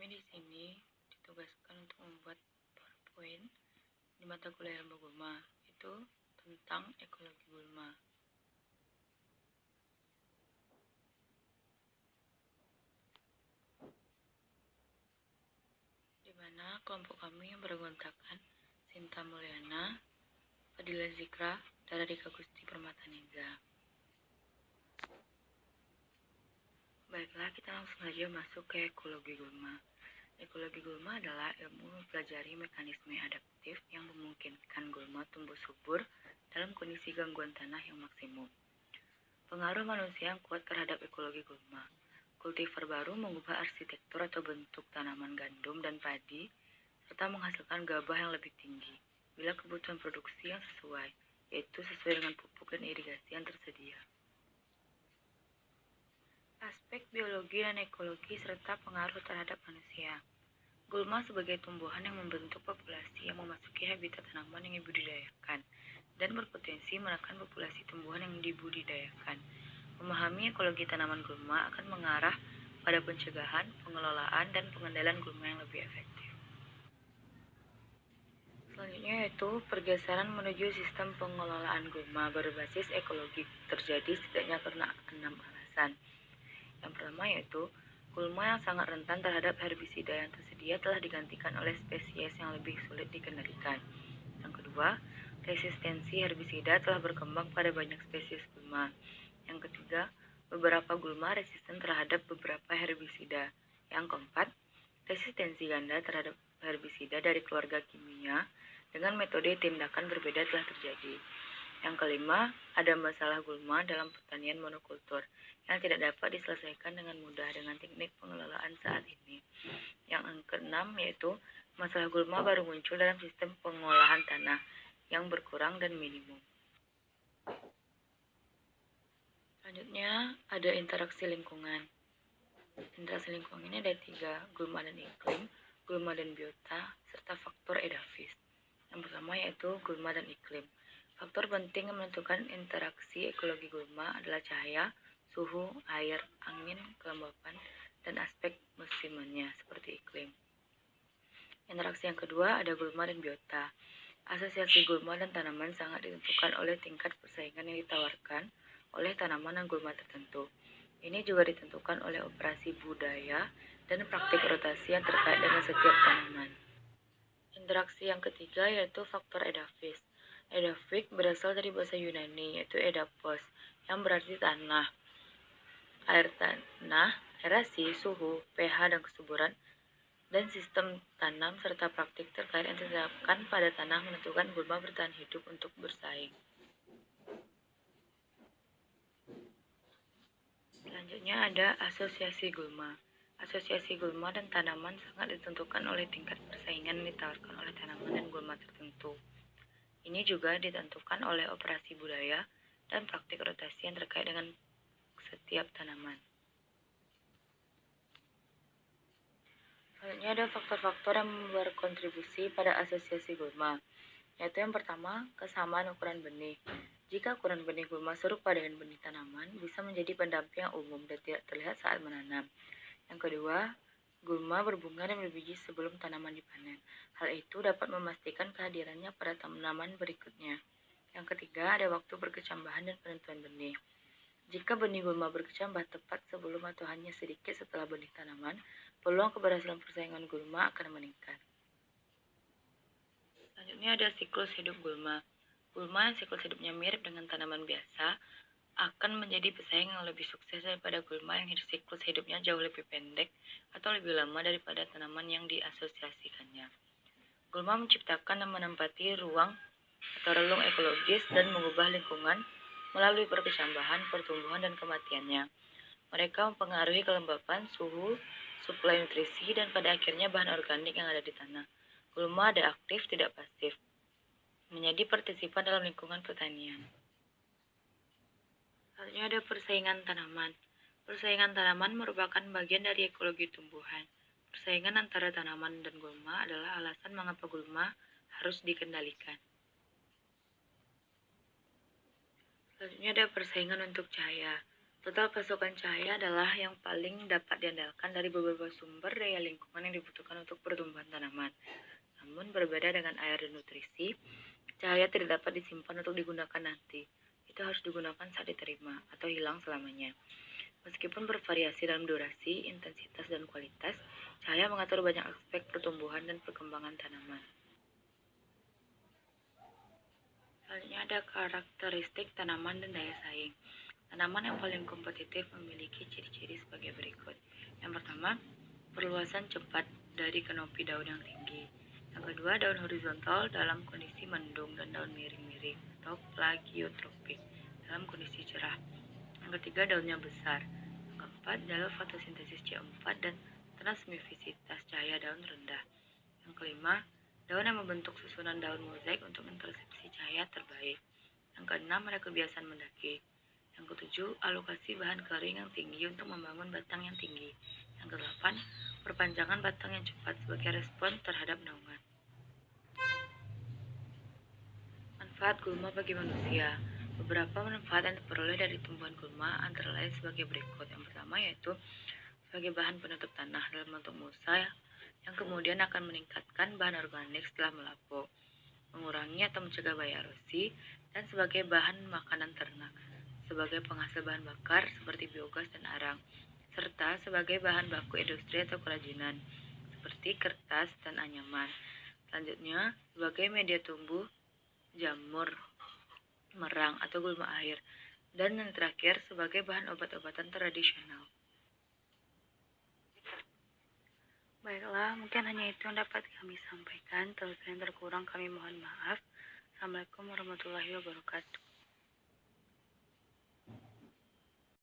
di sini ditugaskan untuk membuat PowerPoint di mata kuliah ilmu gulma, itu tentang ekologi gulma. Di mana kelompok kami yang beranggotakan Sinta Mulyana, Fadila Zikra, dan Radika Gusti Permatanega. Baiklah, kita langsung saja masuk ke ekologi gulma. Ekologi gulma adalah ilmu mempelajari mekanisme adaptif yang memungkinkan gulma tumbuh subur dalam kondisi gangguan tanah yang maksimum. Pengaruh manusia yang kuat terhadap ekologi gulma. Kultivar baru mengubah arsitektur atau bentuk tanaman gandum dan padi, serta menghasilkan gabah yang lebih tinggi, bila kebutuhan produksi yang sesuai, yaitu sesuai dengan pupuk dan irigasi yang tersedia. Aspek biologi dan ekologi serta pengaruh terhadap manusia. Gulma sebagai tumbuhan yang membentuk populasi yang memasuki habitat tanaman yang dibudidayakan dan berpotensi menekan populasi tumbuhan yang dibudidayakan. Memahami ekologi tanaman gulma akan mengarah pada pencegahan, pengelolaan, dan pengendalian gulma yang lebih efektif. Selanjutnya yaitu pergeseran menuju sistem pengelolaan gulma berbasis ekologi terjadi setidaknya karena 6 alasan. Yang pertama yaitu gulma yang sangat rentan terhadap herbisida yang tersedia telah digantikan oleh spesies yang lebih sulit dikendalikan. Yang kedua, resistensi herbisida telah berkembang pada banyak spesies gulma. Yang ketiga, beberapa gulma resisten terhadap beberapa herbisida. Yang keempat, resistensi ganda terhadap herbisida dari keluarga kimia dengan metode tindakan berbeda telah terjadi. Yang kelima, ada masalah gulma dalam pertanian monokultur yang tidak dapat diselesaikan dengan mudah dengan teknik pengelolaan saat ini. Yang keenam yaitu masalah gulma baru muncul dalam sistem pengolahan tanah yang berkurang dan minimum. Selanjutnya ada interaksi lingkungan. Interaksi lingkungan ini ada 3, gulma dan iklim, gulma dan biota, serta faktor edafis. Yang pertama yaitu gulma dan iklim. Faktor penting yang menentukan interaksi ekologi gulma adalah cahaya, suhu, air, angin, kelembapan, dan aspek musimannya seperti iklim. Interaksi yang kedua ada gulma dan biota. Asosiasi gulma dan tanaman sangat ditentukan oleh tingkat persaingan yang ditawarkan oleh tanaman dan gulma tertentu. Ini juga ditentukan oleh operasi budaya dan praktik rotasi yang terkait dengan setiap tanaman. Interaksi yang ketiga yaitu faktor edafis. Edafik berasal dari bahasa Yunani yaitu edapos yang berarti tanah, air tanah, aerasi, suhu, pH dan kesuburan, dan sistem tanam serta praktik terkait yang diterapkan pada tanah menentukan gulma bertahan hidup untuk bersaing. Selanjutnya ada asosiasi gulma. Asosiasi gulma dan tanaman sangat ditentukan oleh tingkat persaingan yang ditawarkan oleh tanaman dan gulma tertentu. Ini juga ditentukan oleh operasi budaya dan praktik rotasi yang terkait dengan setiap tanaman. Selanjutnya ada faktor-faktor yang berkontribusi pada asosiasi gulma, yaitu yang pertama, kesamaan ukuran benih. Jika ukuran benih gulma serupa dengan benih tanaman, bisa menjadi pendamping yang umum dan tidak terlihat saat menanam. Yang kedua, gulma berbunga dan berbiji sebelum tanaman dipanen. Hal itu dapat memastikan kehadirannya pada tanaman berikutnya. Yang ketiga, ada waktu berkecambahan dan penentuan benih. Jika benih gulma berkecambah tepat sebelum atau hanya sedikit setelah benih tanaman, peluang keberhasilan persaingan gulma akan meningkat. Selanjutnya ada siklus hidup gulma. Gulma yang siklus hidupnya mirip dengan tanaman biasa akan menjadi pesaing yang lebih sukses daripada gulma yang siklus hidupnya jauh lebih pendek atau lebih lama daripada tanaman yang diasosiasikannya. Gulma menciptakan dan menempati ruang atau relung ekologis dan mengubah lingkungan melalui perkecambahan, pertumbuhan, dan kematiannya. Mereka mempengaruhi kelembapan, suhu, suplai nutrisi, dan pada akhirnya bahan organik yang ada di tanah. Gulma ada aktif, tidak pasif, menjadi partisipan dalam lingkungan pertanian. Selanjutnya ada persaingan tanaman. Persaingan tanaman merupakan bagian dari ekologi tumbuhan. Persaingan antara tanaman dan gulma adalah alasan mengapa gulma harus dikendalikan. Selanjutnya ada persaingan untuk cahaya. Total pasokan cahaya adalah yang paling dapat diandalkan dari beberapa sumber daya lingkungan yang dibutuhkan untuk pertumbuhan tanaman. Namun berbeda dengan air dan nutrisi, cahaya tidak dapat disimpan untuk digunakan nanti. Itu harus digunakan saat diterima atau hilang selamanya. Meskipun bervariasi dalam durasi, intensitas, dan kualitas, cahaya mengatur banyak aspek pertumbuhan dan perkembangan tanaman. Selanjutnya ada karakteristik tanaman dan daya saing. Tanaman yang paling kompetitif memiliki ciri-ciri sebagai berikut. Yang pertama, perluasan cepat dari kanopi daun yang tinggi. Yang kedua, daun horizontal dalam kondisi mendung dan daun miring-miring atau plagiotropik dalam kondisi cerah. Yang ketiga, daunnya besar. Yang keempat, jalur fotosintesis C4 dan transmisivitas cahaya daun rendah. Yang kelima, daun yang membentuk susunan daun mozaik untuk intersepsi cahaya terbaik. Yang keenam, ada kebiasaan mendaki. Yang ketujuh, alokasi bahan kering yang tinggi untuk membangun batang yang tinggi. Yang kedelapan, perpanjangan batang yang cepat sebagai respon terhadap naungan. Manfaat gulma bagi manusia. Beberapa manfaat yang diperoleh dari tumbuhan gulma antara lain sebagai berikut. Yang pertama yaitu sebagai bahan penutup tanah dalam bentuk mulsa yang kemudian akan meningkatkan bahan organik setelah melapuk, mengurangi atau mencegah bahaya erosi, dan sebagai bahan makanan ternak, sebagai penghasil bahan bakar seperti biogas dan arang, serta sebagai bahan baku industri atau kerajinan, seperti kertas dan anyaman. Selanjutnya, sebagai media tumbuh, jamur, merang, atau gulma air. Dan yang terakhir, sebagai bahan obat-obatan tradisional. Baiklah, mungkin hanya itu yang dapat kami sampaikan. Terus yang terkurang kami mohon maaf. Assalamualaikum warahmatullahi wabarakatuh.